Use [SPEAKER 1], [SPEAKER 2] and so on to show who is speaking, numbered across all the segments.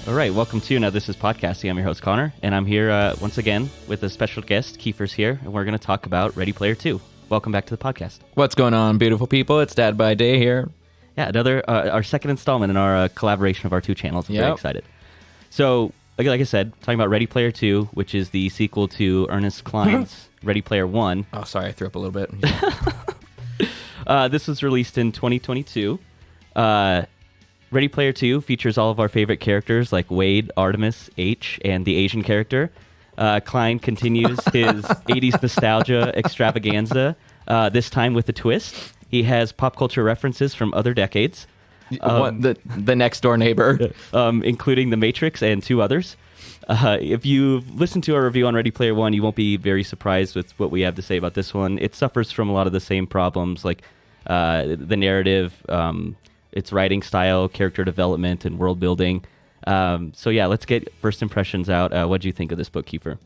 [SPEAKER 1] All right, welcome to Now This Is Podcasting. I'm your host, Connor, and I'm here once again with a special guest. Kiefer's here, and we're going to talk about Ready Player 2. Welcome back to the podcast.
[SPEAKER 2] What's going on, beautiful people? It's Dad by Day here.
[SPEAKER 1] Yeah, another, our second installment in our collaboration of our two channels. I'm very excited. So, like I said, talking about Ready Player 2, which is the sequel to Ernest Cline's Ready Player 1.
[SPEAKER 2] Oh, sorry, I threw up a little bit.
[SPEAKER 1] This was released in 2022. Ready Player 2 features all of our favorite characters like Wade, Artemis, H, and the Asian character. Cline continues his 80s nostalgia extravaganza, this time with a twist. He has pop culture references from other decades.
[SPEAKER 2] The next door neighbor.
[SPEAKER 1] Including The Matrix and two others. If you've listened to our review on Ready Player 1, you won't be very surprised with what we have to say about this one. It suffers from a lot of the same problems, like the narrative, its writing style, character development, and world building. So yeah, let's get first impressions out. What do you think of this book, Kiefer?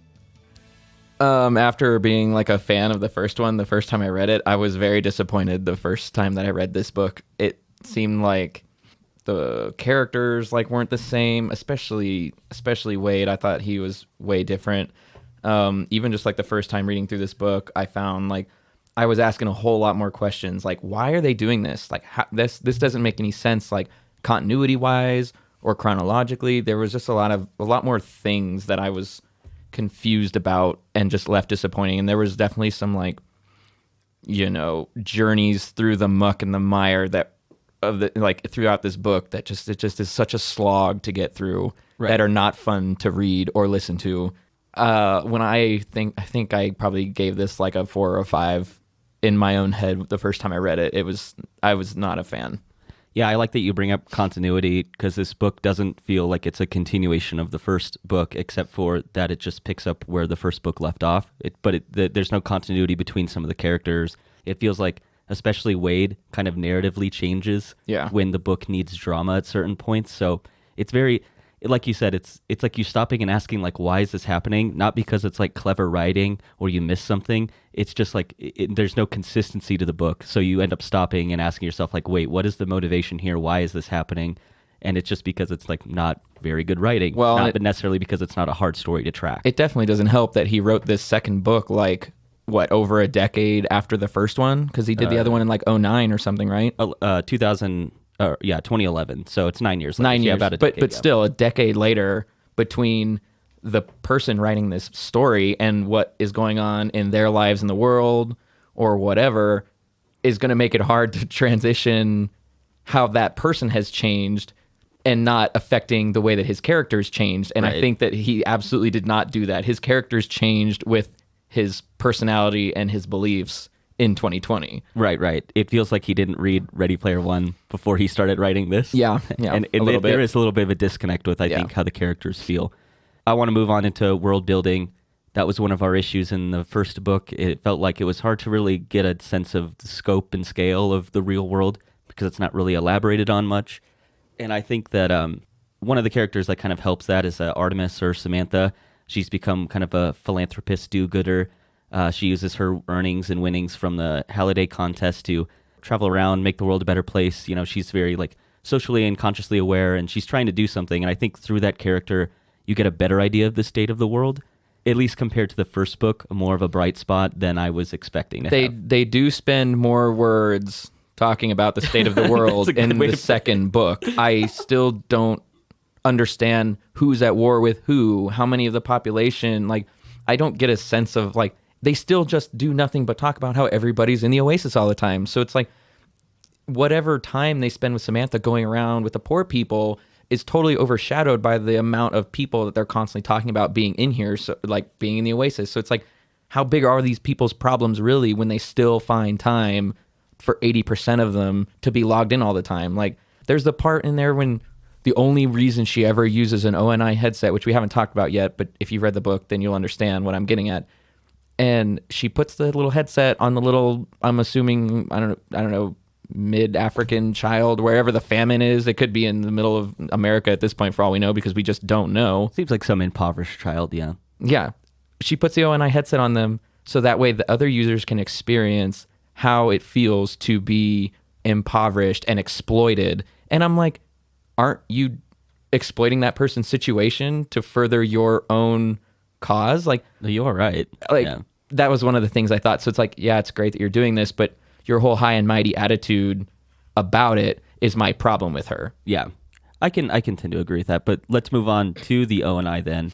[SPEAKER 2] After being like a fan of the first one, the first time I read it, I was very disappointed the first time that I read this book. It seemed like the characters weren't the same, especially Wade. I thought he was way different. Even just the first time reading through this book, I found I was asking a whole lot more questions, why are they doing this? This doesn't make any sense, continuity wise or chronologically. There was just a lot more things that I was confused about and just left disappointing. And there was definitely some journeys through the muck and the mire throughout this book that it just is such a slog to get through, right, that are not fun to read or listen to. When I think I probably gave this a 4 or 5 in my own head the first time I read it. I was not a fan.
[SPEAKER 1] Yeah, I like that you bring up continuity, because this book doesn't feel like it's a continuation of the first book, except for that it just picks up where the first book left off. There's no continuity between some of the characters. It feels like, especially Wade, kind of narratively changes when the book needs drama at certain points. So it's very, like you said, it's like you stopping and asking, why is this happening? Not because it's clever writing or you miss something. It's just there's no consistency to the book. So you end up stopping and asking yourself, wait, what is the motivation here? Why is this happening? And it's just because it's not very good writing. Well, not necessarily because it's not a hard story to track.
[SPEAKER 2] It definitely doesn't help that he wrote this second book over a decade after the first one, because he did the other one in 2009 or something, right?
[SPEAKER 1] 2011. So it's 9 years later.
[SPEAKER 2] 9 years,
[SPEAKER 1] about a decade,
[SPEAKER 2] but still a decade later between the person writing this story and what is going on in their lives in the world or whatever is going to make it hard to transition how that person has changed and not affecting the way that his characters changed. And right. I think that he absolutely did not do that. His characters changed with his personality and his beliefs in 2020.
[SPEAKER 1] Right. It feels like he didn't read Ready Player 1 before he started writing this.
[SPEAKER 2] Yeah.
[SPEAKER 1] And there is a little bit of a disconnect with, I think, how the characters feel. I want to move on into world building. That was one of our issues in the first book. It felt like it was hard to really get a sense of the scope and scale of the real world because it's not really elaborated on much. And I think that one of the characters that kind of helps that is Artemis, or Samantha. She's become kind of a philanthropist do-gooder. She uses her earnings and winnings from the Halliday contest to travel around, make the world a better place. She's very socially and consciously aware, and she's trying to do something. And I think through that character, you get a better idea of the state of the world, at least compared to the first book, more of a bright spot than I was expecting to have.
[SPEAKER 2] They do spend more words talking about the state of the world in the second book. I still don't understand who's at war with who, how many of the population. I don't get a sense of they still just do nothing but talk about how everybody's in the Oasis all the time. So it's whatever time they spend with Samantha going around with the poor people is totally overshadowed by the amount of people that they're constantly talking about being in here, so being in the Oasis. So it's how big are these people's problems really when they still find time for 80% of them to be logged in all the time? There's the part in there when the only reason she ever uses an ONI headset, which we haven't talked about yet, but if you've read the book, then you'll understand what I'm getting at. And she puts the little headset on the little, I'm assuming, I don't know, mid-African child, wherever the famine is. It could be in the middle of America at this point, for all we know, because we just don't know.
[SPEAKER 1] Seems like some impoverished child, yeah.
[SPEAKER 2] Yeah. She puts the ONI headset on them so that way the other users can experience how it feels to be impoverished and exploited. And I'm aren't you exploiting that person's situation to further your own cause. Like,
[SPEAKER 1] you're right.
[SPEAKER 2] Like, that was one of the things I thought. So it's like, yeah, it's great that you're doing this, but your whole high and mighty attitude about it is my problem with her.
[SPEAKER 1] Yeah. I can tend to agree with that, but let's move on to the O&I then.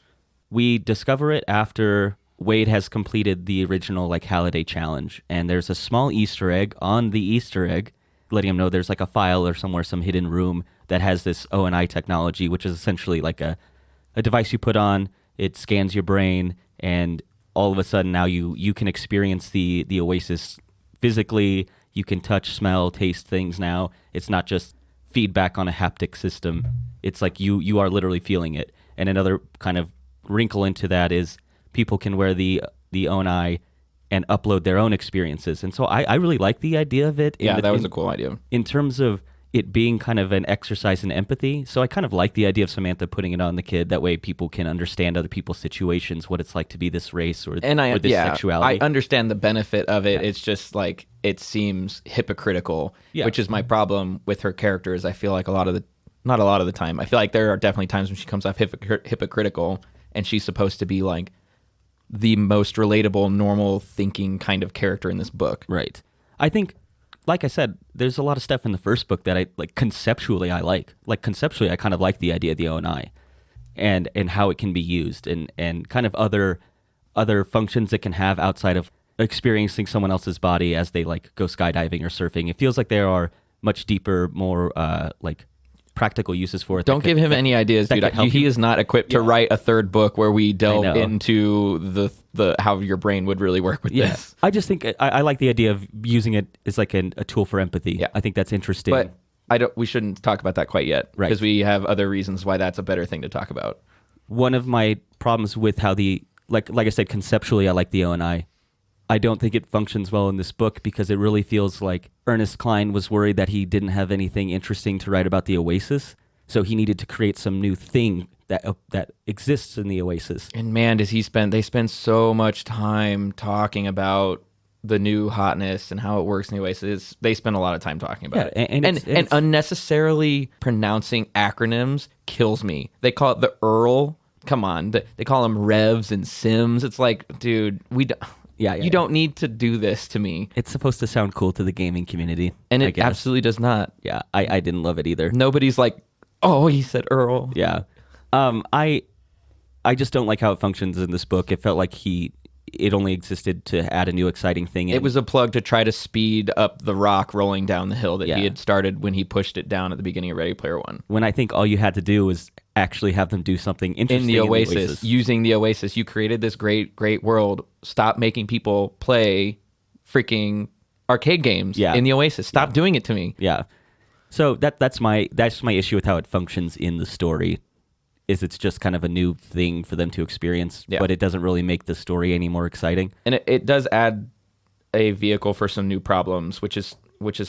[SPEAKER 1] We discover it after Wade has completed the original like Halliday challenge, and there's a small Easter egg on the Easter egg letting him know there's like a file or somewhere, some hidden room that has this O&I technology, which is essentially like a device you put on, it scans your brain, and all of a sudden now you can experience the Oasis physically, you can touch, smell, taste things now. It's not just feedback on a haptic system. It's like you are literally feeling it. And another kind of wrinkle into that is people can wear the O&I and upload their own experiences. And so I really like the idea of it.
[SPEAKER 2] Yeah, that was a cool idea.
[SPEAKER 1] In terms of it being kind of an exercise in empathy. So I kind of like the idea of Samantha putting it on the kid. That way people can understand other people's situations, what it's like to be this race or this sexuality.
[SPEAKER 2] I understand the benefit of it. Yeah. It's just like it seems hypocritical, which is my problem with her character. Is I feel like not a lot of the time. I feel like there are definitely times when she comes off hypocritical, and she's supposed to be like the most relatable, normal thinking kind of character in this book.
[SPEAKER 1] Right. I think, like I said, there's a lot of stuff in the first book that I like conceptually. Like conceptually, I kind of like the idea of the O&I and how it can be used and kind of other functions it can have outside of experiencing someone else's body as they like go skydiving or surfing. It feels like there are much deeper, more like practical uses for it.
[SPEAKER 2] Don't give him any ideas, dude. He is not equipped to write a third book where we delve into the how your brain would really work with this.
[SPEAKER 1] I just think I like the idea of using it as like a tool for empathy. Yeah. I think that's interesting.
[SPEAKER 2] But we shouldn't talk about that quite yet, right? Because we have other reasons why that's a better thing to talk about.
[SPEAKER 1] One of my problems with how like I said, conceptually, I like the O&I. I don't think it functions well in this book because it really feels like Ernest Cline was worried that he didn't have anything interesting to write about the Oasis, so he needed to create some new thing that exists in the Oasis.
[SPEAKER 2] And man, they spend so much time talking about the new hotness and how it works in the Oasis. They spend a lot of time talking about it. And unnecessarily pronouncing acronyms kills me. They call it the Earl. Come on. They call them Revs and Sims. It's like, dude, you don't need to do this to me.
[SPEAKER 1] It's supposed to sound cool to the gaming community.
[SPEAKER 2] And it absolutely does not.
[SPEAKER 1] Yeah, I didn't love it either.
[SPEAKER 2] Nobody's like, oh, he said Earl.
[SPEAKER 1] Yeah. I just don't like how it functions in this book. It felt like it only existed to add a new exciting thing in.
[SPEAKER 2] It was a plug to try to speed up the rock rolling down the hill that he had started when he pushed it down at the beginning of Ready Player One.
[SPEAKER 1] When I think all you had to do was actually have them do something interesting
[SPEAKER 2] in the Oasis. Using the Oasis, you created this great world. Stop making people play freaking arcade games in the Oasis. Stop doing it to me.
[SPEAKER 1] Yeah. So that's my issue with how it functions in the story. Is it's just kind of a new thing for them to experience, but it doesn't really make the story any more exciting.
[SPEAKER 2] And it does add a vehicle for some new problems, which is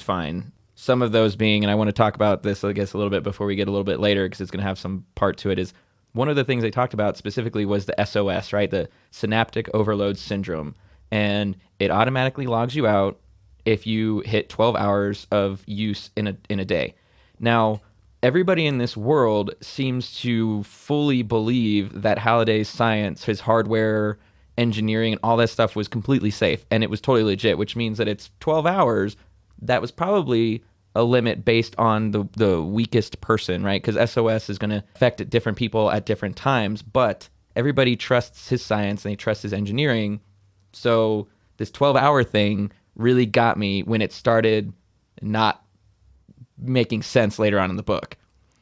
[SPEAKER 2] fine. Some of those being, and I want to talk about this, I guess, a little bit before we get a little bit later, because it's going to have some part to it, is one of the things they talked about specifically was the SOS, right? The synaptic overload syndrome. And it automatically logs you out if you hit 12 hours of use in a day. Now, everybody in this world seems to fully believe that Halliday's science, his hardware, engineering, and all that stuff was completely safe, and it was totally legit, which means that it's 12 hours. That was probably a limit based on the weakest person, right? Because SOS is going to affect different people at different times, but everybody trusts his science and they trust his engineering. So this 12-hour thing really got me when it started not making sense later on in the book.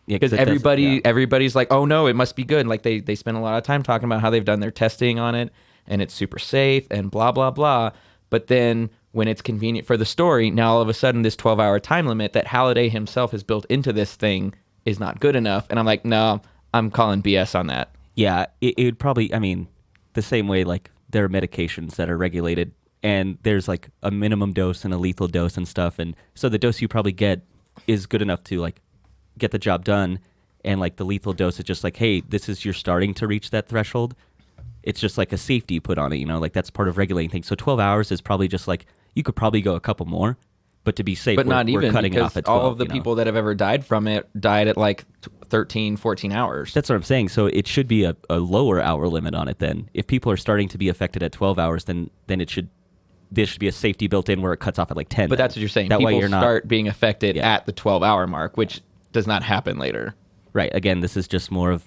[SPEAKER 2] Yeah, because everybody's like, oh no, it must be good. And like they spend a lot of time talking about how they've done their testing on it and it's super safe and blah, blah, blah. But then when it's convenient for the story, now all of a sudden this 12-hour time limit that Halliday himself has built into this thing is not good enough. And I'm like, no, I'm calling BS on that.
[SPEAKER 1] Yeah, it would probably, I mean, the same way like there are medications that are regulated and there's like a minimum dose and a lethal dose and stuff. And so the dose you probably get is good enough to like get the job done, and like the lethal dose is just like, hey, this is you're starting to reach that threshold. It's just like a safety put on it, like that's part of regulating things. So 12 hours is probably just like you could probably go a couple more, But to be safe,
[SPEAKER 2] but not
[SPEAKER 1] we're
[SPEAKER 2] even
[SPEAKER 1] cutting it
[SPEAKER 2] because
[SPEAKER 1] off at 12.
[SPEAKER 2] all of the people that have ever died from it died at like 13, 14 hours.
[SPEAKER 1] That's what I'm saying. So it should be a lower hour limit on it then. If people are starting to be affected at 12 hours, then there should be a safety built in where it cuts off at like 10.
[SPEAKER 2] But that's what you're saying.
[SPEAKER 1] That
[SPEAKER 2] People
[SPEAKER 1] way you're not
[SPEAKER 2] start being affected at the 12-hour mark, which does not happen later.
[SPEAKER 1] Right. Again, this is just more of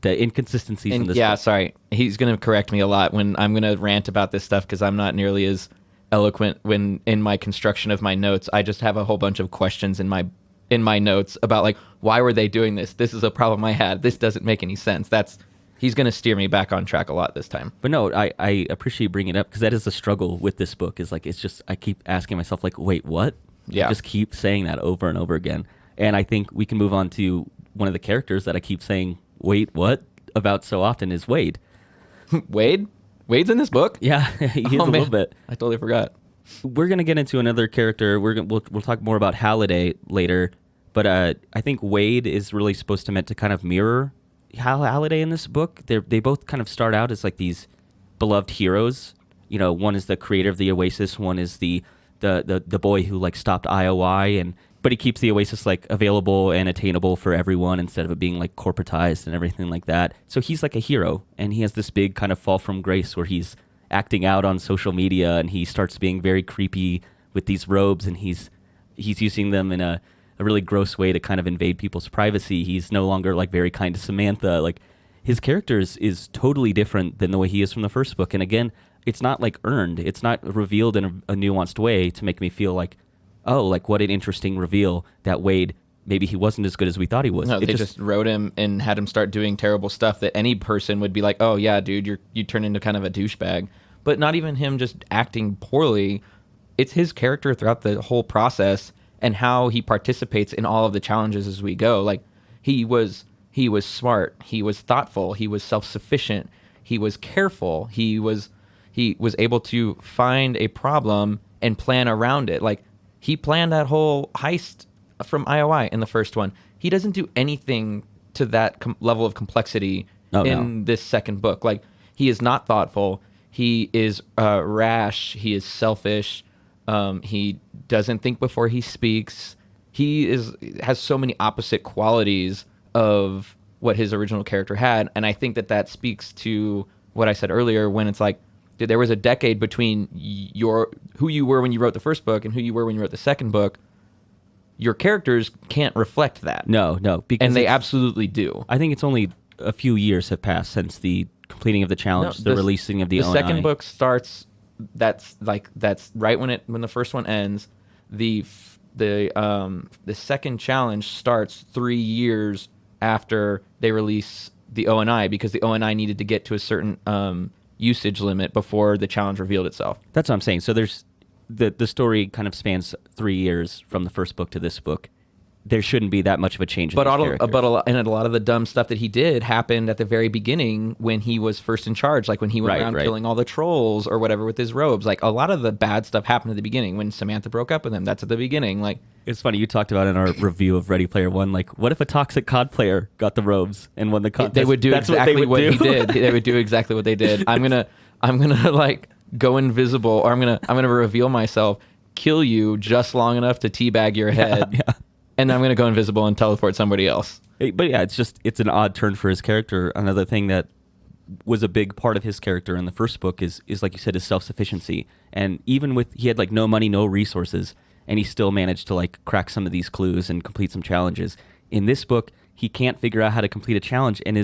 [SPEAKER 1] the inconsistencies in this.
[SPEAKER 2] Yeah,
[SPEAKER 1] book.
[SPEAKER 2] sorry. He's going to correct me a lot when I'm going to rant about this stuff because I'm not nearly as eloquent when in my construction of my notes. I just have a whole bunch of questions in my notes about like, why were they doing this? This is a problem I had. This doesn't make any sense. He's going to steer me back on track a lot this time.
[SPEAKER 1] But no, I appreciate bringing it up because that is a struggle with this book. Is like it's just I keep asking myself like, wait, what?
[SPEAKER 2] Yeah.
[SPEAKER 1] I just keep saying that over and over again. And I think we can move on to one of the characters that I keep saying, wait, what? About so often is Wade.
[SPEAKER 2] Wade? Wade's in this book?
[SPEAKER 1] Yeah, he is a little bit.
[SPEAKER 2] I totally forgot.
[SPEAKER 1] We're going to get into another character. We'll talk more about Halliday later. But I think Wade is really supposed to meant to kind of mirror Halliday in this book. They both kind of start out as like these beloved heroes. You know, one is the creator of the Oasis. One is the boy who like stopped IOI, but he keeps the Oasis like available and attainable for everyone instead of it being like corporatized and everything like that. So he's like a hero, and he has this big kind of fall from grace where he's acting out on social media and he starts being very creepy with these robes, and he's using them in a really gross way to kind of invade people's privacy. He's no longer like very kind to Samantha. Like his character is totally different than the way he is from the first book. And again, it's not like earned. It's not revealed in a nuanced way to make me feel like, oh, like what an interesting reveal that Wade, maybe he wasn't as good as we thought he was.
[SPEAKER 2] No, they just wrote him and had him start doing terrible stuff that any person would be like, oh yeah, dude, you turn into kind of a douchebag. But not even him just acting poorly. It's his character throughout the whole process and how he participates in all of the challenges as we go. Like he was smart, he was thoughtful, he was self-sufficient, he was careful, he was able to find a problem and plan around it. Like he planned that whole heist from IOI in the first one. He doesn't do anything to that level of complexity this second book. Like he is not thoughtful. He is rash. He is selfish. He doesn't think before he speaks. He has so many opposite qualities of what his original character had, and I think that speaks to what I said earlier when it's like, dude, there was a decade between who you were when you wrote the first book and who you were when you wrote the second book. Your characters can't reflect that.
[SPEAKER 1] No, because
[SPEAKER 2] and they absolutely do.
[SPEAKER 1] I think it's only a few years have passed since the completing of the challenge, the releasing of the ONI.
[SPEAKER 2] The second book starts. That's right when the first one ends. The second challenge starts 3 years after they release the ONI because the ONI needed to get to a certain usage limit before the challenge revealed itself.
[SPEAKER 1] That's what I'm saying. So there's the story kind of spans 3 years from the first book to this book. There shouldn't be that much of a change.
[SPEAKER 2] But a lot of the dumb stuff that he did happened at the very beginning when he was first in charge, like when he went around killing all the trolls or whatever with his robes. Like a lot of the bad stuff happened at the beginning when Samantha broke up with him. That's at the beginning. Like
[SPEAKER 1] it's funny you talked about in our review of Ready Player One. Like, what if a toxic COD player got the robes and won the contest?
[SPEAKER 2] They would do exactly what he did. They would do exactly what they did. I'm gonna like go invisible, or I'm gonna reveal myself, kill you just long enough to teabag your head.
[SPEAKER 1] Yeah.
[SPEAKER 2] And then I'm going to go invisible and teleport somebody else.
[SPEAKER 1] But yeah, it's an odd turn for his character. Another thing that was a big part of his character in the first book is like you said, his self-sufficiency. And even he had like no money, no resources, and he still managed to like crack some of these clues and complete some challenges. In this book, he can't figure out how to complete a challenge, and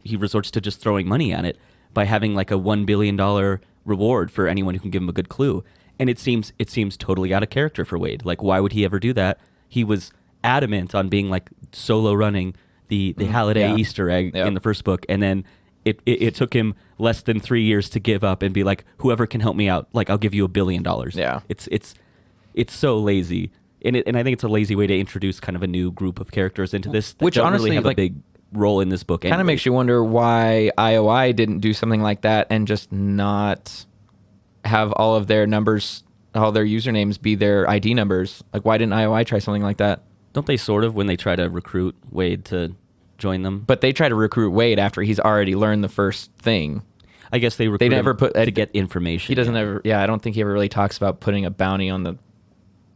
[SPEAKER 1] he resorts to just throwing money at it by having like a $1 billion reward for anyone who can give him a good clue. And it seems totally out of character for Wade. Like, why would he ever do that? He was adamant on being like solo running the Halliday Easter egg in the first book, and then it took him less than 3 years to give up and be like, whoever can help me out, like I'll give you $1 billion.
[SPEAKER 2] Yeah,
[SPEAKER 1] it's so lazy, and I think it's a lazy way to introduce kind of a new group of characters into this,
[SPEAKER 2] which
[SPEAKER 1] don't
[SPEAKER 2] honestly
[SPEAKER 1] really have a big role in this book.
[SPEAKER 2] Kind of makes you wonder why IOI didn't do something like that and just not have all of their numbers, all their usernames be their ID numbers. Like, why didn't IOI try something like that?
[SPEAKER 1] Don't they sort of when they try to recruit Wade to join them?
[SPEAKER 2] But they try to recruit Wade after he's already learned the first thing.
[SPEAKER 1] I guess they recruit
[SPEAKER 2] never
[SPEAKER 1] him to get information.
[SPEAKER 2] He doesn't ever. Yeah, I don't think he ever really talks about putting a bounty on the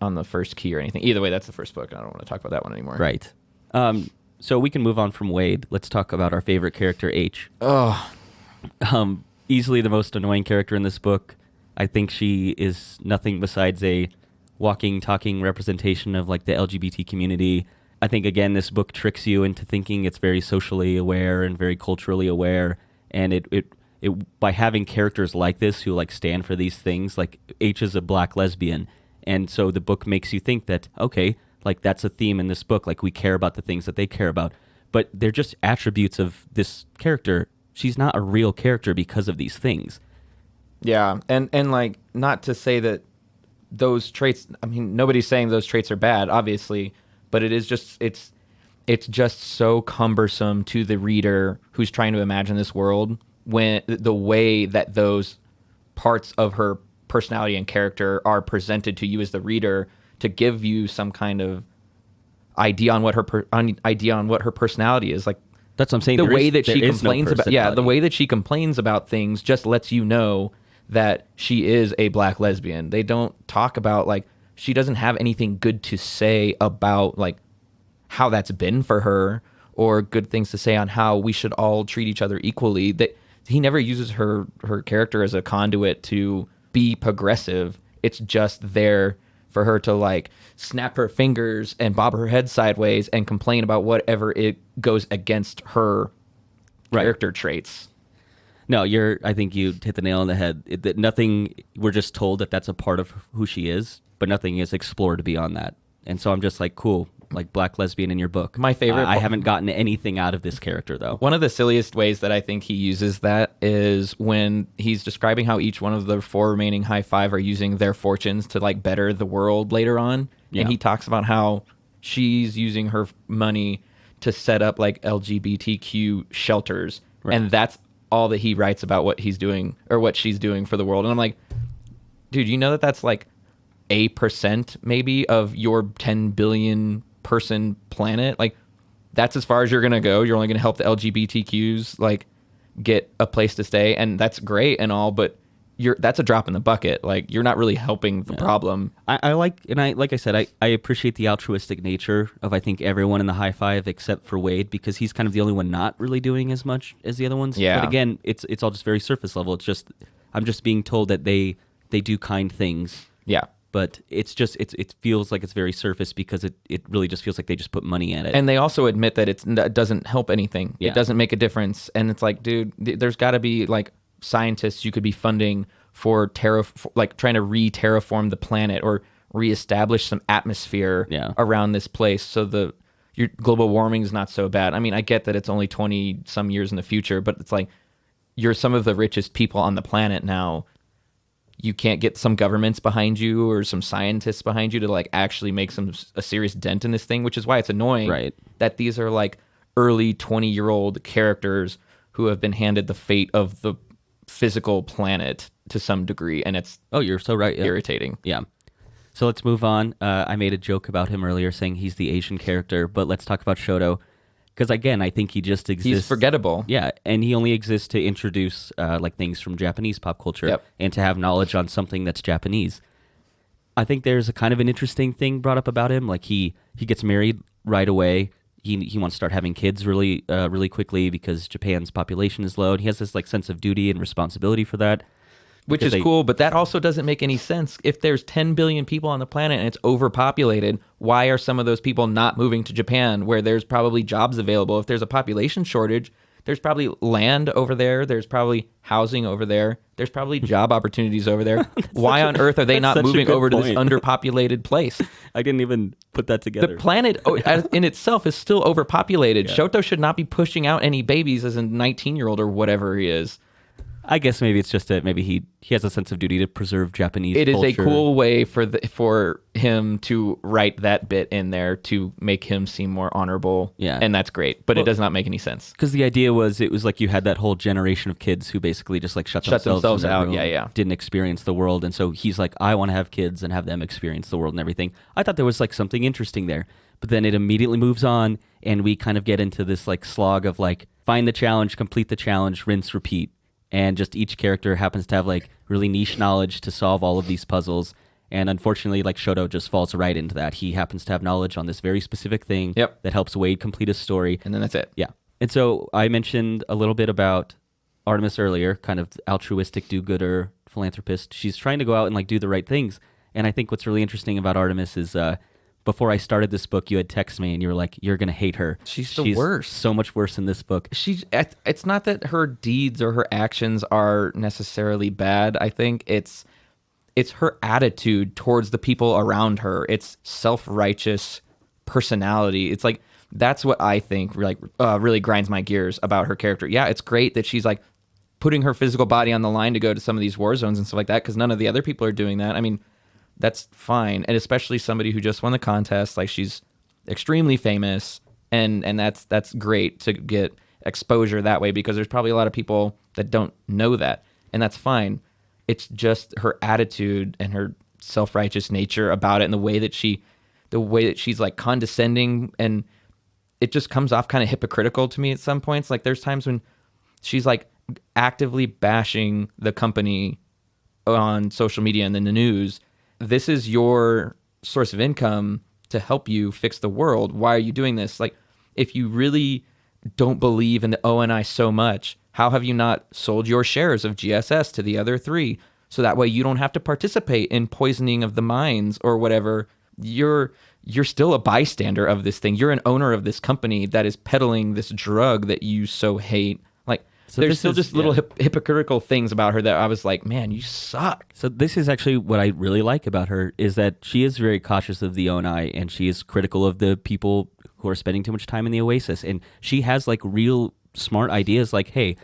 [SPEAKER 2] on the first key or anything. Either way, that's the first book. I don't want to talk about that one anymore.
[SPEAKER 1] Right. So we can move on from Wade. Let's talk about our favorite character, H.
[SPEAKER 2] Oh,
[SPEAKER 1] Easily the most annoying character in this book. I think she is nothing besides a walking, talking representation of like the LGBT community. I think, again, this book tricks you into thinking it's very socially aware and very culturally aware. And it by having characters like this who like stand for these things, like H is a black lesbian. And so the book makes you think that, okay, like that's a theme in this book. Like we care about the things that they care about. But they're just attributes of this character. She's not a real character because of these things.
[SPEAKER 2] Yeah, and like, not to say that those traits, I mean, nobody's saying those traits are bad, obviously, but it is just, it's just so cumbersome to the reader who's trying to imagine this world, when the way that those parts of her personality and character are presented to you as the reader, to give you some kind of idea on what her personality is. Like,
[SPEAKER 1] that's what I'm saying.
[SPEAKER 2] The way that she complains about, the way that she complains about things just lets you know that she is a black lesbian. They don't talk about, like, she doesn't have anything good to say about like how that's been for her, or good things to say on how we should all treat each other equally. That he never uses her character as a conduit to be progressive. It's just there for her to like snap her fingers and bob her head sideways and complain about whatever it goes against her character traits.
[SPEAKER 1] No, I think you hit the nail on the head. That nothing, we're just told that that's a part of who she is, but nothing is explored beyond that. And so I'm just like, cool, like black lesbian in your book.
[SPEAKER 2] My favorite.
[SPEAKER 1] I haven't gotten anything out of this character though.
[SPEAKER 2] One of the silliest ways that I think he uses that is when he's describing how each one of the 4 remaining high five are using their fortunes to like better the world later on. Yeah. And he talks about how she's using her money to set up like LGBTQ shelters. Right. And that's all that he writes about what he's doing or what she's doing for the world. And I'm like, dude, you know that that's like a % maybe of your 10 billion person planet? Like, that's as far as you're gonna go. You're only gonna help the LGBTQs like get a place to stay, and that's great and all, but that's a drop in the bucket. Like, you're not really helping the problem.
[SPEAKER 1] Like I said, I appreciate the altruistic nature of, I think, everyone in the high five except for Wade, because he's kind of the only one not really doing as much as the other ones.
[SPEAKER 2] Yeah.
[SPEAKER 1] But again, it's all just very surface level. It's just, I'm just being told that they do kind things.
[SPEAKER 2] Yeah.
[SPEAKER 1] But it's just, it feels like it's very surface because it really just feels like they just put money at it.
[SPEAKER 2] And they also admit that it doesn't help anything. Yeah. It doesn't make a difference. And it's like, dude, there's got to be like scientists you could be funding for like trying to re-terraform the planet or reestablish some atmosphere around this place so your global warming is not so bad. I mean, I get that it's only 20 some years in the future, but it's like, you're some of the richest people on the planet now. You can't get some governments behind you or some scientists behind you to like actually make a serious dent in this thing, which is why it's annoying that these are like early 20-year-old characters who have been handed the fate of the physical planet to some degree, and it's
[SPEAKER 1] you're so right.
[SPEAKER 2] Irritating.
[SPEAKER 1] Yeah. So let's move on. I made a joke about him earlier saying he's the Asian character, but let's talk about Shoto. Because again, I think he just exists.
[SPEAKER 2] He's forgettable.
[SPEAKER 1] Yeah, and he only exists to introduce like things from Japanese pop culture and to have knowledge on something that's Japanese. I think there's a kind of an interesting thing brought up about him. Like he gets married right away. He wants to start having kids really quickly because Japan's population is low. And he has this like sense of duty and responsibility for that.
[SPEAKER 2] Which is cool, but that also doesn't make any sense. If there's 10 billion people on the planet and it's overpopulated, why are some of those people not moving to Japan where there's probably jobs available? If there's a population shortage, there's probably land over there. There's probably housing over there. There's probably job opportunities over there. Why on earth are they not moving over to this underpopulated place?
[SPEAKER 1] I didn't even put that together.
[SPEAKER 2] The planet in itself is still overpopulated. Yeah. Shoto should not be pushing out any babies as a 19-year-old or whatever he is.
[SPEAKER 1] I guess maybe it's just that maybe he has a sense of duty to preserve Japanese culture.
[SPEAKER 2] It is a cool way for him to write that bit in there to make him seem more honorable. Yeah. And that's great, but it does not make any sense.
[SPEAKER 1] Because the idea was, it was like you had that whole generation of kids who basically just like shut themselves out.
[SPEAKER 2] Yeah.
[SPEAKER 1] Didn't experience the world. And so he's like, I want to have kids and have them experience the world and everything. I thought there was like something interesting there. But then it immediately moves on and we kind of get into this like slog of like, find the challenge, complete the challenge, rinse, repeat. And just each character happens to have like really niche knowledge to solve all of these puzzles. And unfortunately, like Shoto just falls right into that. He happens to have knowledge on this very specific thing that helps Wade complete his story.
[SPEAKER 2] And then that's it.
[SPEAKER 1] Yeah. And so I mentioned a little bit about Artemis earlier, kind of altruistic do-gooder philanthropist. She's trying to go out and like do the right things. And I think what's really interesting about Artemis is before I started this book, you had texted me and you were like, you're going to hate her.
[SPEAKER 2] She's the worst.
[SPEAKER 1] So much worse in this book.
[SPEAKER 2] It's not that her deeds or her actions are necessarily bad. I think it's her attitude towards the people around her. It's self-righteous personality. It's like, that's what I think really grinds my gears about her character. Yeah, it's great that she's like putting her physical body on the line to go to some of these war zones and stuff like that, because none of the other people are doing that. I mean, that's fine. And especially somebody who just won the contest, like she's extremely famous, and that's great to get exposure that way, because there's probably a lot of people that don't know that, and that's fine. It's just her attitude and her self-righteous nature about it, and the way that she's like condescending, and it just comes off kind of hypocritical to me at some points. Like there's times when she's like actively bashing the company on social media and in the news. This is your source of income to help you fix the world. Why are you doing this? Like, if you really don't believe in the ONI so much, how have you not sold your shares of GSS to the other three? So that way you don't have to participate in poisoning of the mines or whatever. You're still a bystander of this thing. You're an owner of this company that is peddling this drug that you so hate. Like, so there's still just little hypocritical things about her that I was like, man, you suck.
[SPEAKER 1] So this is actually what I really like about her, is that she is very cautious of the ONI, and she is critical of the people who are spending too much time in the Oasis. And she has like real smart ideas like, hey,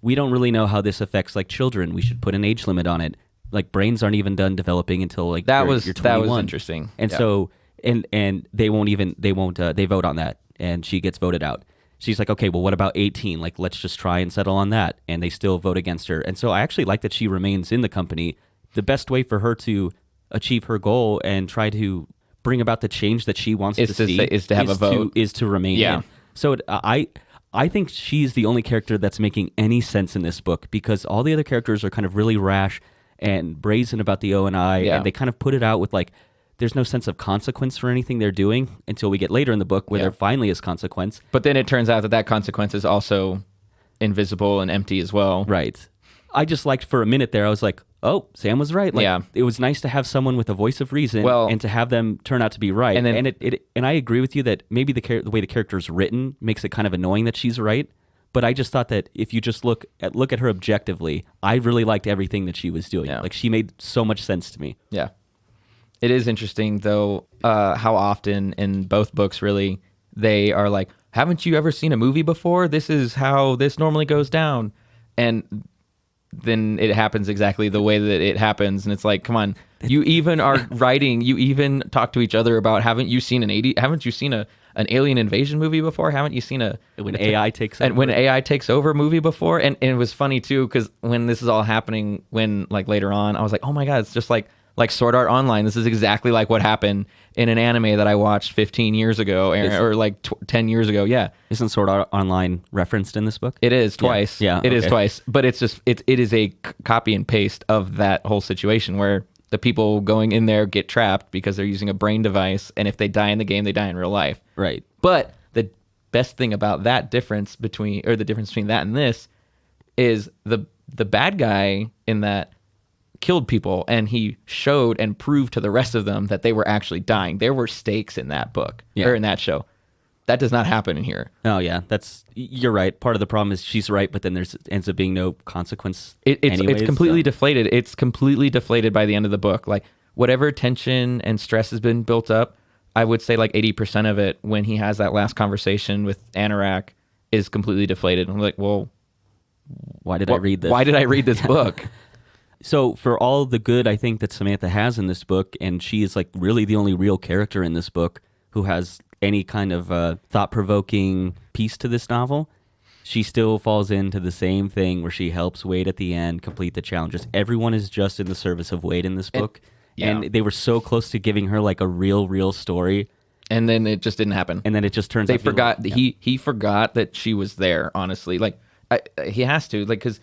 [SPEAKER 1] we don't really know how this affects like children. We should put an age limit on it. Like brains aren't even done developing until like you're 21.
[SPEAKER 2] That was interesting.
[SPEAKER 1] And so and they vote on that, and she gets voted out. She's like, okay, well, what about 18? Like, let's just try and settle on that. And they still vote against her. And so I actually like that she remains in the company. The best way for her to achieve her goal and try to bring about the change that she wants to see
[SPEAKER 2] is to have a vote.
[SPEAKER 1] Is to remain in. So I think she's the only character that's making any sense in this book, because all the other characters are kind of really rash and brazen about the ONI, and they kind of put it out with like, there's no sense of consequence for anything they're doing until we get later in the book where there finally is consequence.
[SPEAKER 2] But then it turns out that consequence is also invisible and empty as well.
[SPEAKER 1] Right. I just liked for a minute there, I was like, oh, Sam was right. Like, it was nice to have someone with a voice of reason and to have them turn out to be right. And then, and I agree with you that maybe the way the character is written makes it kind of annoying that she's right. But I just thought that if you just look at her objectively, I really liked everything that she was doing. Yeah. Like, she made so much sense to me.
[SPEAKER 2] Yeah. It is interesting, though, how often in both books, really, they are like, haven't you ever seen a movie before? This is how this normally goes down. And then it happens exactly the way that it happens. And it's like, come on, you even are writing, you even talk to each other about, haven't you seen an alien invasion movie before? Haven't you seen
[SPEAKER 1] when AI takes over?
[SPEAKER 2] And when AI takes over movie before? And it was funny, too, because when this is all happening, when like later on, I was like, oh my God, it's just like Sword Art Online. This is exactly like what happened in an anime that I watched 15 years ago or like 10 years ago. Yeah.
[SPEAKER 1] Isn't Sword Art Online referenced in this book?
[SPEAKER 2] It is twice.
[SPEAKER 1] Yeah.
[SPEAKER 2] It is twice. But it's just, it is a copy and paste of that whole situation where the people going in there get trapped because they're using a brain device. And if they die in the game, they die in real life.
[SPEAKER 1] Right.
[SPEAKER 2] But the best thing about the difference between that and this is the bad guy in that killed people, and he showed and proved to the rest of them that they were actually dying. There were stakes in that book or in that show. That does not happen in here.
[SPEAKER 1] Oh yeah, you're right. Part of the problem is she's right, but then ends up being no consequence. It's
[SPEAKER 2] completely deflated. It's completely deflated by the end of the book. Like whatever tension and stress has been built up, I would say like 80% of it when he has that last conversation with Anorak is completely deflated. I'm like, well,
[SPEAKER 1] why did I read this?
[SPEAKER 2] Why did I read this book?
[SPEAKER 1] So for all the good I think that Samantha has in this book, and she is like really the only real character in this book who has any kind of thought-provoking piece to this novel, she still falls into the same thing where she helps Wade at the end complete the challenges. Everyone is just in the service of Wade in this book, and they were so close to giving her like a real story.
[SPEAKER 2] And then it just didn't happen.
[SPEAKER 1] And then it just turns
[SPEAKER 2] out...
[SPEAKER 1] They
[SPEAKER 2] forgot... He forgot that she was there, honestly. Like, He has to, like, because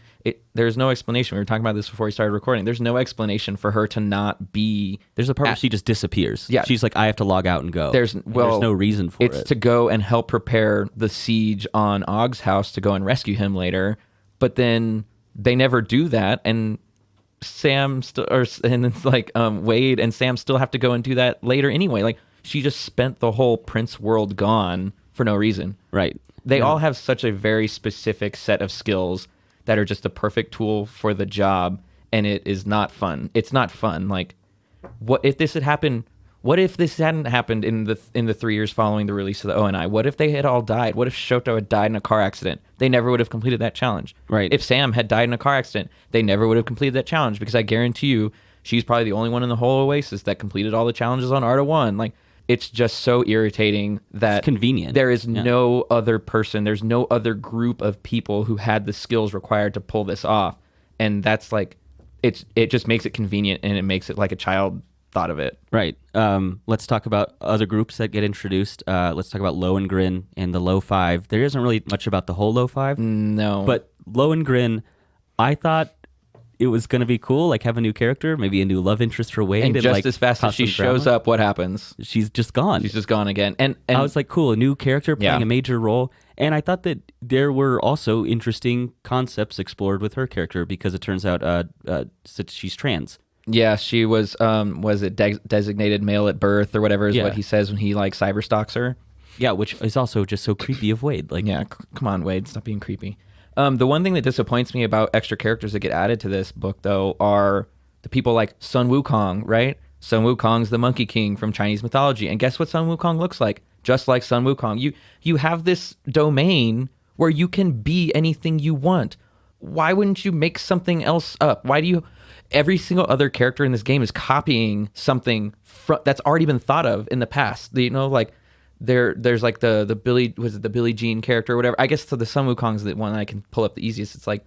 [SPEAKER 2] there's no explanation. We were talking about this before we started recording. There's no explanation for her to not be.
[SPEAKER 1] There's a part where she just disappears.
[SPEAKER 2] Yeah.
[SPEAKER 1] She's like, I have to log out and go.
[SPEAKER 2] There's
[SPEAKER 1] no reason for it.
[SPEAKER 2] It's to go and help prepare the siege on Ogg's house to go and rescue him later. But then they never do that. And and it's like Wade and Sam still have to go and do that later anyway. Like, she just spent the whole Prince world gone for no reason.
[SPEAKER 1] Right.
[SPEAKER 2] They all have such a very specific set of skills that are just a perfect tool for the job, and it is not fun. It's not fun. Like, what if this had happened? What if this hadn't happened in the 3 years following the release of the ONI? What if they had all died? What if Shoto had died in a car accident? They never would have completed that challenge.
[SPEAKER 1] Right.
[SPEAKER 2] If Sam had died in a car accident, they never would have completed that challenge, because I guarantee you, she's probably the only one in the whole Oasis that completed all the challenges on Arta 1. Like, it's just so irritating that
[SPEAKER 1] it's convenient.
[SPEAKER 2] There is no other person, there's no other group of people who had the skills required to pull this off. And that's like, it just makes it convenient, and it makes it like a child thought of it.
[SPEAKER 1] Right. Let's talk about other groups that get introduced. Let's talk about Lohengrin and the Low Five. There isn't really much about the whole Low Five.
[SPEAKER 2] No.
[SPEAKER 1] But Lohengrin, I thought it was going to be cool, like have a new character, maybe a new love interest for Wade.
[SPEAKER 2] And just
[SPEAKER 1] like,
[SPEAKER 2] as fast as she shows up, what happens?
[SPEAKER 1] She's just gone.
[SPEAKER 2] She's just gone again. And
[SPEAKER 1] I was like, cool, a new character playing a major role. And I thought that there were also interesting concepts explored with her character, because it turns out she's trans.
[SPEAKER 2] Yeah, she was it designated male at birth or whatever is what he says when he like cyber stalks her.
[SPEAKER 1] Yeah, which is also just so creepy of Wade. Like,
[SPEAKER 2] yeah, come on, Wade, stop being creepy. The one thing that disappoints me about extra characters that get added to this book, though, are the people like Sun Wukong, right? Sun Wukong's the Monkey King from Chinese mythology. And guess what Sun Wukong looks like? Just like Sun Wukong. You have this domain where you can be anything you want. Why wouldn't you make something else up? Why do you... Every single other character in this game is copying something that's already been thought of in the past. You know, like... There's like the Billie Jean character or whatever. I guess so the Sun Wukong's the one I can pull up the easiest. It's like,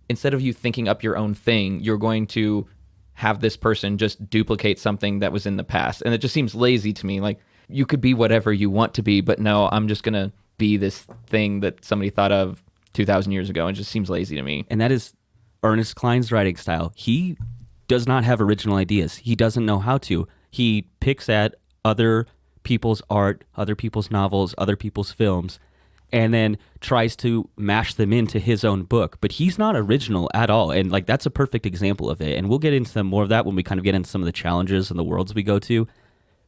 [SPEAKER 2] instead of you thinking up your own thing, you're going to have this person just duplicate something that was in the past. And it just seems lazy to me. Like, you could be whatever you want to be, but no, I'm just going to be this thing that somebody thought of 2,000 years ago. It just seems lazy to me.
[SPEAKER 1] And that is Ernest Cline's writing style. He does not have original ideas. He doesn't know how to. He picks at other people's art, other people's novels, other people's films, and then tries to mash them into his own book. But he's not original at all. And like, that's a perfect example of it. And we'll get into more of that when we kind of get into some of the challenges and the worlds we go to.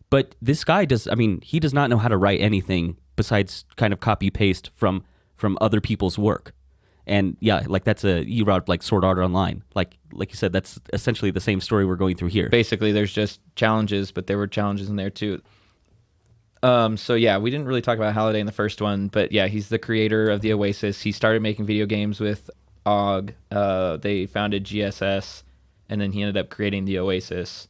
[SPEAKER 1] But this guy he does not know how to write anything besides kind of copy paste from other people's work. And yeah, like you wrote like Sword Art Online. Like you said, that's essentially the same story we're going through here.
[SPEAKER 2] Basically, there's just challenges, but there were challenges in there too. So yeah, we didn't really talk about Halliday in the first one, but yeah, he's the creator of the Oasis. He started making video games with Ogg. They founded GSS, and then he ended up creating the Oasis.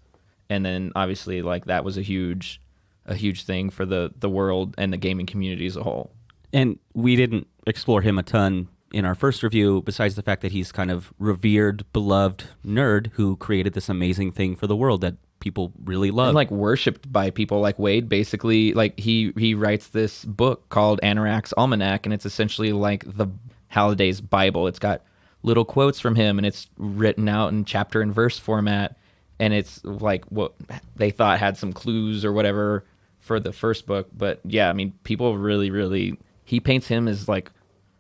[SPEAKER 2] And then obviously, like, that was a huge thing for the world and the gaming community as a whole. And
[SPEAKER 1] we didn't explore him a ton in our first review, besides the fact that he's kind of revered, beloved nerd who created this amazing thing for the world that people really love.
[SPEAKER 2] And like worshipped by people. Like Wade basically, like he writes this book called Anorak's Almanac, and it's essentially like the Halliday's Bible. It's got little quotes from him, and it's written out in chapter and verse format, and it's like what they thought had some clues or whatever for the first book. But yeah, I mean, people really, he paints him as like,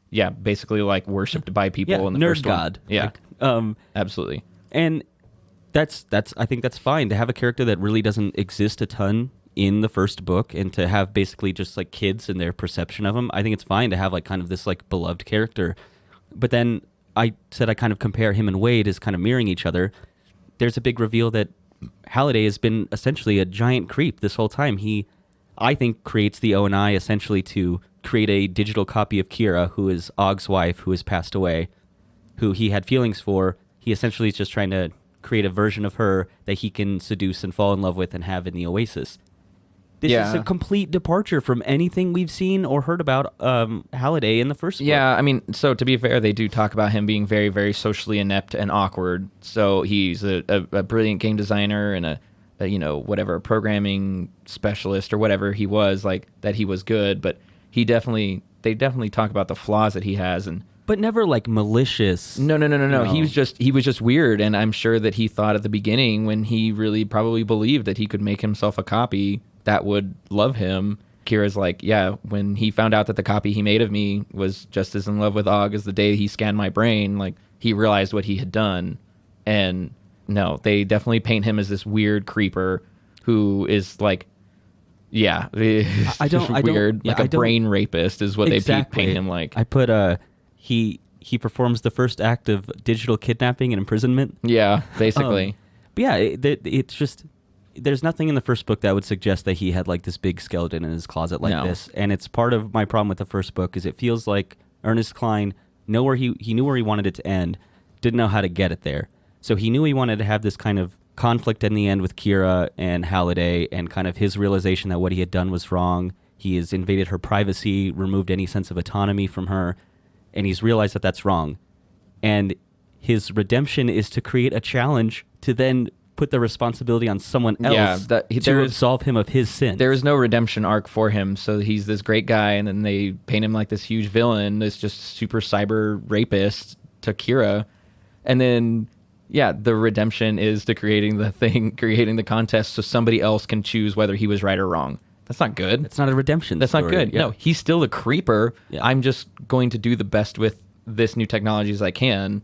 [SPEAKER 2] yeah, basically like worshipped by people in the
[SPEAKER 1] nerd
[SPEAKER 2] first
[SPEAKER 1] god.
[SPEAKER 2] One. Yeah,
[SPEAKER 1] like,
[SPEAKER 2] absolutely.
[SPEAKER 1] And that's I think that's fine to have a character that really doesn't exist a ton in the first book, and to have basically just like kids and their perception of him. I think it's fine to have like kind of this like beloved character. But then I said I kind of compare him and Wade as kind of mirroring each other. There's a big reveal that Halliday has been essentially a giant creep this whole time. He, I think, creates the ONI essentially to create a digital copy of Kira, who is Ogg's wife, who has passed away, who he had feelings for. He essentially is just trying to create a version of her that he can seduce and fall in love with and have in the Oasis. This is a complete departure from anything we've seen or heard about Halliday in the first book.
[SPEAKER 2] Yeah, I mean, so to be fair, they do talk about him being very, very socially inept and awkward. So he's a brilliant game designer and a programming specialist or whatever he was, like that he was good, but they definitely talk about the flaws that he has. And
[SPEAKER 1] But never like malicious.
[SPEAKER 2] No. He was just weird, and I'm sure that he thought at the beginning, when he really probably believed that he could make himself a copy that would love him. Kira's like, yeah, when he found out that the copy he made of me was just as in love with Og as the day he scanned my brain, like he realized what he had done. And no, they definitely paint him as this weird creeper who is like, yeah, weird, like a brain rapist is what
[SPEAKER 1] exactly.
[SPEAKER 2] They paint him like.
[SPEAKER 1] I put he performs the first act of digital kidnapping and imprisonment.
[SPEAKER 2] Yeah, basically.
[SPEAKER 1] But yeah, it's just, there's nothing in the first book that would suggest that he had like this big skeleton in his closet like this. And it's part of my problem with the first book is it feels like Ernest Cline knew where he wanted it to end, didn't know how to get it there. So he knew he wanted to have this kind of conflict in the end with Kira and Halliday, and kind of his realization that what he had done was wrong. He has invaded her privacy, removed any sense of autonomy from her, and he's realized that that's wrong. And his redemption is to create a challenge to then put the responsibility on someone else to absolve him of his sin.
[SPEAKER 2] There is no redemption arc for him, so he's this great guy, and then they paint him like this huge villain, this just super cyber rapist to Kira, and then the redemption is to creating the contest so somebody else can choose whether he was right or wrong. That's not good.
[SPEAKER 1] That's not a redemption
[SPEAKER 2] That's
[SPEAKER 1] story.
[SPEAKER 2] not good. Yeah. No, he's still a creeper.
[SPEAKER 1] Yeah.
[SPEAKER 2] I'm just going to do the best with this new technology as I can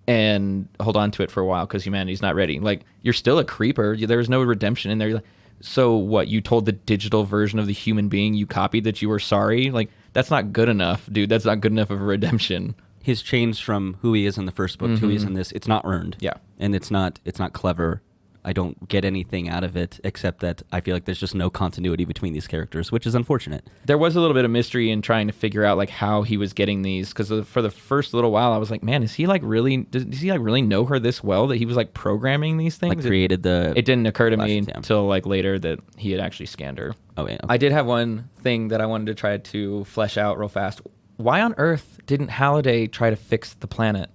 [SPEAKER 2] and hold on to it for a while because humanity's not ready. Like, you're still a creeper. There's no redemption in there. So what, you told the digital version of the human being you copied that you were sorry? Like, that's not good enough, dude. That's not good enough of a redemption.
[SPEAKER 1] His change from who he is in the first book to who he is in this, it's not earned.
[SPEAKER 2] Yeah.
[SPEAKER 1] And it's not clever. I don't get anything out of it except that I feel like there's just no continuity between these characters, which is unfortunate.
[SPEAKER 2] There was a little bit of mystery in trying to figure out like how he was getting these, because for the first little while I was like, man, does he really know her this well that he was like programming these things?
[SPEAKER 1] Like created
[SPEAKER 2] It didn't occur to me until like later that he had actually scanned her.
[SPEAKER 1] Oh, yeah. Okay.
[SPEAKER 2] I did have one thing that I wanted to try to flesh out real fast. Why on earth didn't Halliday try to fix the planet?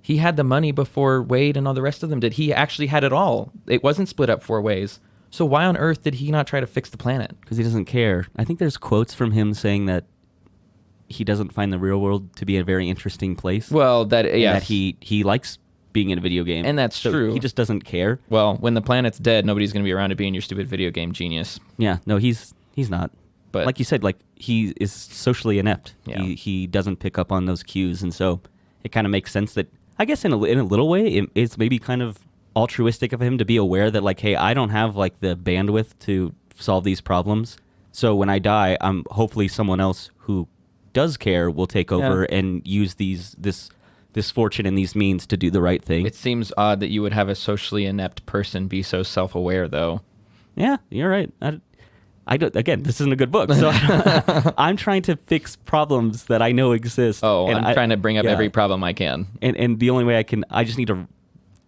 [SPEAKER 2] He had the money before Wade and all the rest of them did. He actually had it all. It wasn't split up 4 ways. So why on earth did he not try to fix the planet?
[SPEAKER 1] Because he doesn't care. I think there's quotes from him saying that he doesn't find the real world to be a very interesting place.
[SPEAKER 2] Well, that
[SPEAKER 1] he likes being in a video game.
[SPEAKER 2] And that's true.
[SPEAKER 1] He just doesn't care.
[SPEAKER 2] Well, when the planet's dead, nobody's going to be around to be in your stupid video game, genius.
[SPEAKER 1] Yeah, no, he's not. But like you said, like he is socially inept.
[SPEAKER 2] Yeah.
[SPEAKER 1] He doesn't pick up on those cues, and so it kind of makes sense that, I guess in a little way, it's maybe kind of altruistic of him to be aware that like, hey, I don't have like the bandwidth to solve these problems. So when I die, hopefully someone else who does care will take over and use this fortune and these means to do the right thing.
[SPEAKER 2] It seems odd that you would have a socially inept person be so self-aware, though.
[SPEAKER 1] Yeah, you're right. I don't, again, this isn't a good book, so I'm trying to fix problems that I know exist.
[SPEAKER 2] Oh, and I'm trying to bring up every problem I can.
[SPEAKER 1] And the only way I just need to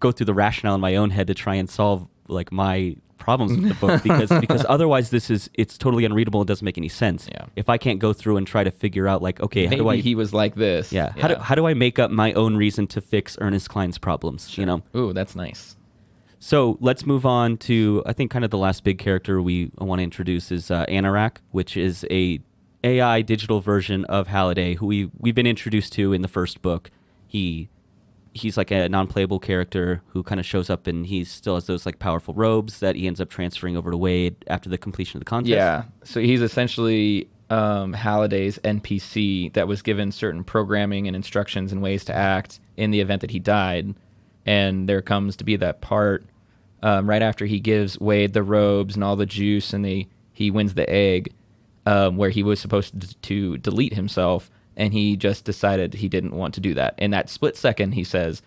[SPEAKER 1] go through the rationale in my own head to try and solve like my problems with the book, because otherwise it's totally unreadable. It doesn't make any sense.
[SPEAKER 2] Yeah.
[SPEAKER 1] If I can't go through and try to figure out like, okay,
[SPEAKER 2] maybe he was like this.
[SPEAKER 1] Yeah. How do I make up my own reason to fix Ernest Cline's problems?
[SPEAKER 2] Sure.
[SPEAKER 1] You know?
[SPEAKER 2] Ooh, that's nice.
[SPEAKER 1] So let's move on to, I think, kind of the last big character we want to introduce is Anorak, which is a AI digital version of Halliday, who we've been introduced to in the first book. He's like a non-playable character who kind of shows up, and he still has those like powerful robes that he ends up transferring over to Wade after the completion of the contest.
[SPEAKER 2] Yeah, so he's essentially Halliday's NPC that was given certain programming and instructions and ways to act in the event that he died. And there comes to be that part right after he gives Wade the robes and all the juice, and he wins the egg, where he was supposed to delete himself, and he just decided he didn't want to do that. In that split second, he says,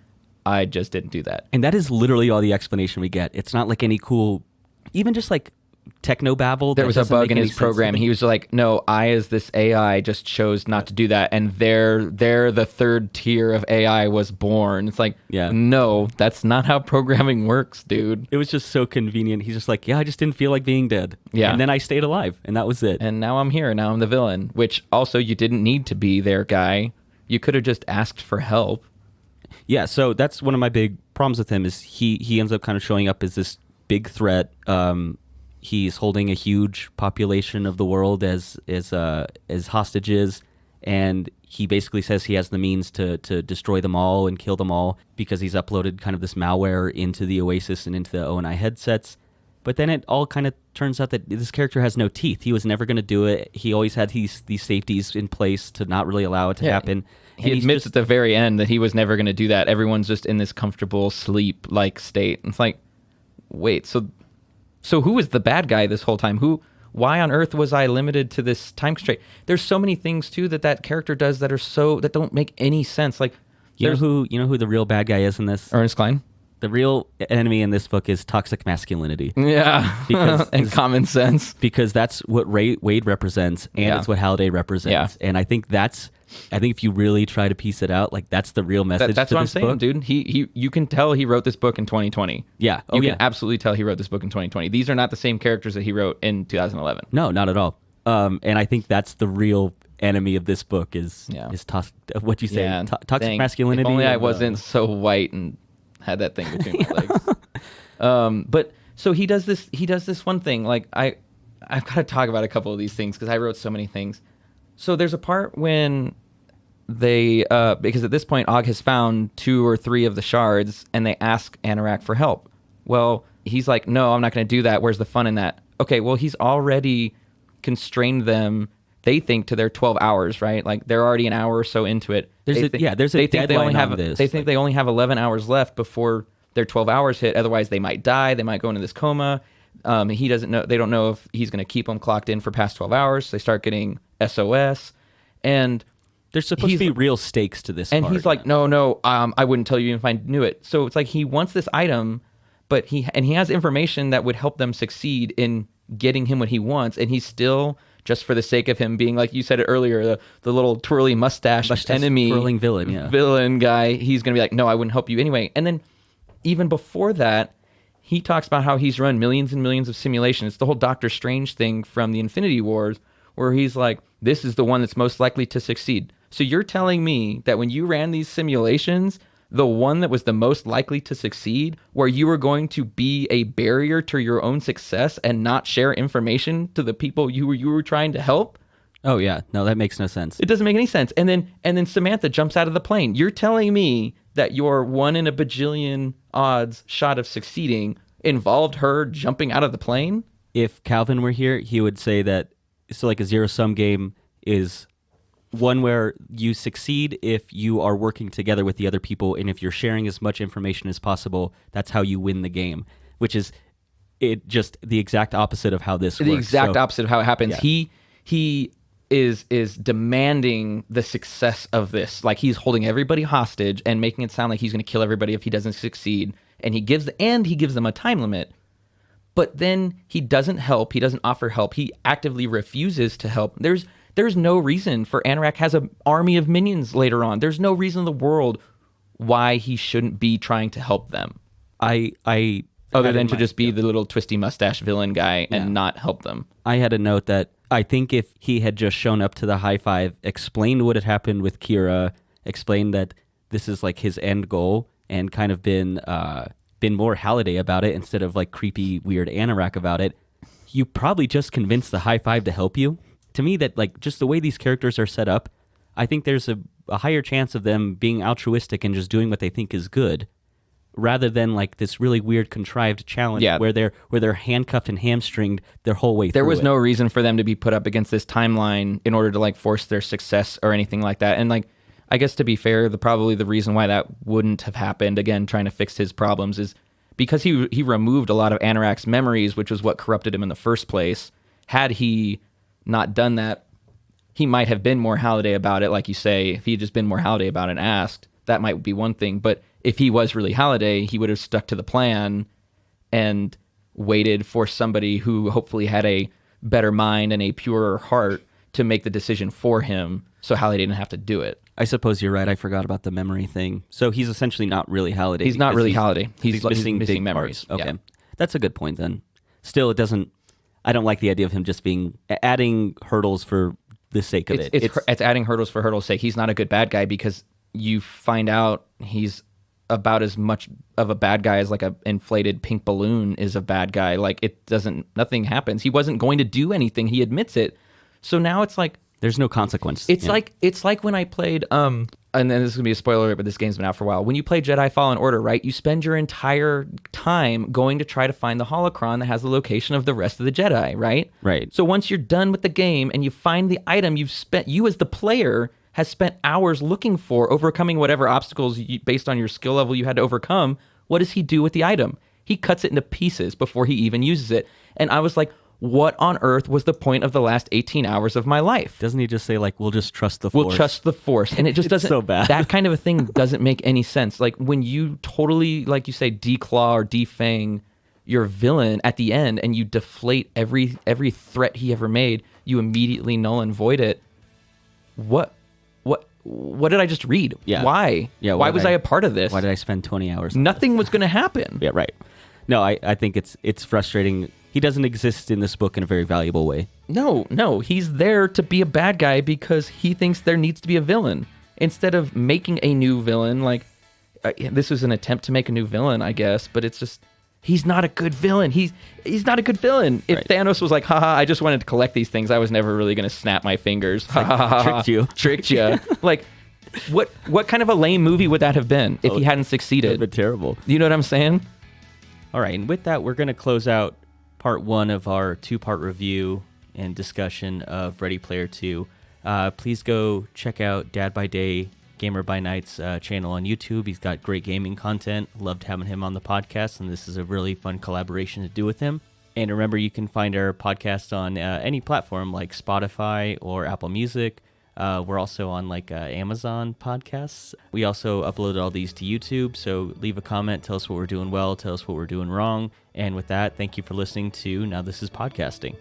[SPEAKER 2] I just didn't do that.
[SPEAKER 1] And that is literally all the explanation we get. It's not like any cool, even just like techno babble.
[SPEAKER 2] There was a bug in his program. He was like, no, I as this AI just chose not to do that, and there the third tier of AI was born. It's like, no, that's not how programming works, dude.
[SPEAKER 1] It was just so convenient. He's just like, I just didn't feel like being dead.
[SPEAKER 2] Yeah.
[SPEAKER 1] And then I stayed alive, and that was it.
[SPEAKER 2] And now I'm here. Now I'm the villain, which also you didn't need to be there, guy. You could have just asked for help.
[SPEAKER 1] Yeah, so that's one of my big problems with him is he ends up kind of showing up as this big threat. He's holding a huge population of the world as hostages, and he basically says he has the means to destroy them all and kill them all because he's uploaded kind of this malware into the Oasis and into the O&I headsets. But then it all kind of turns out that this character has no teeth. He was never going to do it. He always had these safeties in place to not really allow it to happen.
[SPEAKER 2] He admits at the very end that he was never going to do that. Everyone's just in this comfortable sleep-like state. It's like, wait, so who was the bad guy this whole time? Why on earth was I limited to this time constraint? There's so many things too that character does that don't make any sense. Like,
[SPEAKER 1] you know who the real bad guy is in this?
[SPEAKER 2] Ernest Cline.
[SPEAKER 1] The real enemy in this book is toxic masculinity.
[SPEAKER 2] Yeah, and common sense.
[SPEAKER 1] Because that's what Wade represents, and it's what Halliday represents. Yeah. And I think if you really try to piece it out, like that's the real message.
[SPEAKER 2] That's
[SPEAKER 1] to
[SPEAKER 2] what
[SPEAKER 1] this
[SPEAKER 2] I'm saying,
[SPEAKER 1] book.
[SPEAKER 2] dude. You can tell he wrote this book in 2020.
[SPEAKER 1] Yeah,
[SPEAKER 2] you can absolutely tell he wrote this book in 2020. These are not the same characters that he wrote in 2011.
[SPEAKER 1] No, not at all. And I think that's the real enemy of this book is what you say, toxic masculinity.
[SPEAKER 2] If only I wasn't so white and had that thing between my legs. But so he does this one thing. Like I've got to talk about a couple of these things because I wrote so many things. So there's a part when they because at this point Og has found 2 or 3 of the shards and they ask Anorak for help. Well, he's like, no, I'm not going to do that. Where's the fun in that? Okay, well, he's already constrained them, they think, to their 12 hours, right? Like they're already an hour or so into it.
[SPEAKER 1] There's a deadline on this.
[SPEAKER 2] They think they only have 11 hours left before their 12 hours hit. Otherwise, they might die. They might go into this coma. He doesn't know. They don't know if he's going to keep them clocked in for past 12 hours. They start getting SOS, and
[SPEAKER 1] there's supposed to be real stakes to this.
[SPEAKER 2] And
[SPEAKER 1] part,
[SPEAKER 2] he's like, no, I wouldn't tell you if I knew it. So it's like he wants this item, but he has information that would help them succeed in getting him what he wants, and he's still, just for the sake of him being, like you said it earlier, the little twirly mustache enemy,
[SPEAKER 1] twirling
[SPEAKER 2] villain guy, he's going to be like, no, I wouldn't help you anyway. And then even before that, he talks about how he's run millions and millions of simulations. It's the whole Doctor Strange thing from the Infinity Wars, where he's like, this is the one that's most likely to succeed. So you're telling me that when you ran these simulations, the one that was the most likely to succeed, where you were going to be a barrier to your own success and not share information to the people you were trying to help?
[SPEAKER 1] Oh yeah, no, that makes no sense.
[SPEAKER 2] It doesn't make any sense. And then Samantha jumps out of the plane. You're telling me that your 1 in a bajillion odds shot of succeeding involved her jumping out of the plane?
[SPEAKER 1] If Calvin were here, he would say that like a zero-sum game is one where you succeed if you are working together with the other people, and if you're sharing as much information as possible, that's how you win the game, which is just the exact opposite of how this works.
[SPEAKER 2] The exact opposite of how it happens.
[SPEAKER 1] Yeah.
[SPEAKER 2] He is demanding the success of this. Like he's holding everybody hostage and making it sound like he's going to kill everybody if he doesn't succeed. And he gives them a time limit. But then he doesn't help. He doesn't offer help. He actively refuses to help. There's no reason for Anorak has an army of minions later on. There's no reason in the world why he shouldn't be trying to help them. Other than to just be the little twisty mustache villain guy and not help them.
[SPEAKER 1] I had a note that I think if he had just shown up to the high five, explained what had happened with Kira, explained that this is like his end goal, and kind of been more Halliday about it instead of like creepy, weird Anorak about it, you probably just convinced the high five to help you. To me, that like just the way these characters are set up, I think there's a higher chance of them being altruistic and just doing what they think is good, rather than like this really weird contrived challenge where they're handcuffed and hamstringed their whole way through.
[SPEAKER 2] There was no reason for them to be put up against this timeline in order to like force their success or anything like that. And like, I guess to be fair, probably the reason why that wouldn't have happened, again, trying to fix his problems, is because he removed a lot of Anorak's memories, which was what corrupted him in the first place. Had he not done that, he might have been more Halliday about it, like you say. If he had just been more Halliday about it and asked, that might be one thing. But if he was really Halliday, he would have stuck to the plan and waited for somebody who hopefully had a better mind and a purer heart to make the decision for him, so Halliday didn't have to do it.
[SPEAKER 1] I suppose you're right. I forgot about the memory thing. So he's essentially not really Halliday.
[SPEAKER 2] He's not really Halliday.
[SPEAKER 1] He's missing
[SPEAKER 2] memories.
[SPEAKER 1] Parts. Okay. That's a good point then. Still, I don't like the idea of him just adding hurdles for the sake of it.
[SPEAKER 2] It's adding hurdles for hurdles' sake. He's not a good bad guy because you find out he's about as much of a bad guy as like a inflated pink balloon is a bad guy. Like nothing happens. He wasn't going to do anything. He admits it. So now it's like
[SPEAKER 1] There's no consequence.
[SPEAKER 2] It's like when I played and then this is gonna be a spoiler, but this game's been out for a while. When you play Jedi Fallen Order, right, you spend your entire time going to try to find the holocron that has the location of the rest of the Jedi, right?
[SPEAKER 1] Right.
[SPEAKER 2] So once you're done with the game and you find the item you as the player has spent hours looking for, overcoming whatever obstacles based on your skill level you had to overcome, what does he do with the item? He cuts it into pieces before he even uses it. And I was like, what on earth was the point of the last 18 hours of my life?
[SPEAKER 1] Doesn't he just say, like, we'll just trust the Force?
[SPEAKER 2] We'll trust the Force. And it just doesn't...
[SPEAKER 1] so bad.
[SPEAKER 2] That kind of a thing doesn't make any sense. Like, when you totally, like you say, declaw or defang your villain at the end and you deflate every threat he ever made, you immediately null and void it. What did I just read?
[SPEAKER 1] Yeah.
[SPEAKER 2] Why?
[SPEAKER 1] Yeah.
[SPEAKER 2] Why was I a part of this?
[SPEAKER 1] Why did I spend 20 hours?
[SPEAKER 2] Nothing was going to happen.
[SPEAKER 1] Yeah, right. No, I think it's frustrating. He doesn't exist in this book in a very valuable way.
[SPEAKER 2] No. He's there to be a bad guy because he thinks there needs to be a villain. Instead of making a new villain, like, this was an attempt to make a new villain, I guess, but it's just, he's not a good villain. He's not a good villain. If Thanos was like, haha, I just wanted to collect these things, I was never really going to snap my fingers. Tricked you. Like, what kind of a lame movie would that have been if he hadn't succeeded?
[SPEAKER 1] It would have been terrible.
[SPEAKER 2] You know what I'm saying?
[SPEAKER 1] All right, and with that, we're going to close out part 1 of our 2-part review and discussion of Ready Player 2. Please go check out Dad by Day, Gamer by Night's channel on YouTube. He's got great gaming content. Loved having him on the podcast, and this is a really fun collaboration to do with him. And remember, you can find our podcast on any platform like Spotify or Apple Music. We're also on like Amazon podcasts. We also uploaded all these to YouTube, so leave a comment, tell us what we're doing well, tell us what we're doing wrong. And with that, thank you for listening to Now This Is Podcasting.